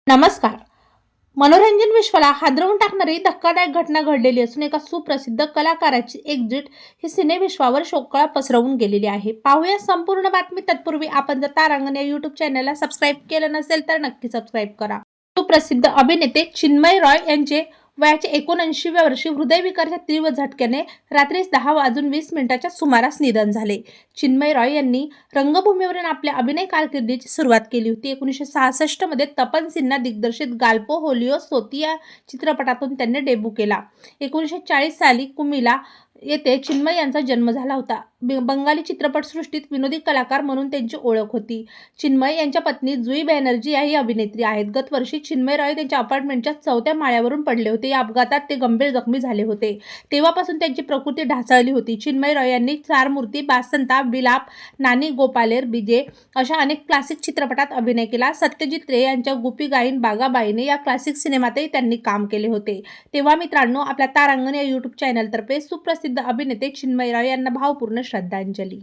नमस्कार. मनोरंजन विश्वाला हादरवून टाकणारी धक्कादायक घटना घडलेली असून एका सुप्रसिद्ध कलाकाराची एक्झिट ही सिनेविश्वावर शोककळा पसरवून गेलेली आहे. पाहूया संपूर्ण बातमी. तत्पूर्वी आपण जर तारांगण या यूट्यूब चॅनलला सबस्क्राईब केलं नसेल तर नक्की सबस्क्राईब करा. सुप्रसिद्ध अभिनेते चिन्मय रॉय यांचे वयाच्या 79व्या वर्षी हृदयविकाराच्या तीव्र झटक्याने रात्री 10:20 सुमारास निधन झाले. चिन्मय रॉय यांनी रंगभूमीवरून आपल्या अभिनय कारकिर्दीची सुरुवात केली होती. 1966 मध्ये तपन सिन्हा दिग्दर्शित गाल्पो होलियो सोती या चित्रपटातून त्यांनी डेब्यू केला. 1940 साली कुमिला येथे चिन्मय यांचा जन्म झाला होता. बंगाली चित्रपटसृष्टीत विनोदी कलाकार म्हणून त्यांची ओळख होती. चिन्मय यांच्या पत्नी जुई बॅनर्जी याही अभिनेत्री आहेत. गत वर्षी चिन्मय रॉय त्यांच्या अपार्टमेंटच्या 4थ्या माळ्यावरून पडले होते. या अपघातात ते गंभीर जखमी झाले होते. तेव्हापासून त्यांची प्रकृती ढासळली होती. चिन्मय रॉय यांनी चार मूर्ती, बासंता, विलाप, नानी गोपालेर, बीजे अशा अनेक क्लासिक चित्रपटात अभिनय केला. सत्यजित रे यांच्या गुपी गाईन बागाबाईने या क्लासिक सिनेमातही त्यांनी काम केले होते. तेव्हा मित्रांनो, आपल्या तारांगण या यूट्यूब चॅनलतर्फे सुप्रसिद्ध अभिनेते चिन्मय रॉय यांना भावपूर्ण श्रद्धांजली.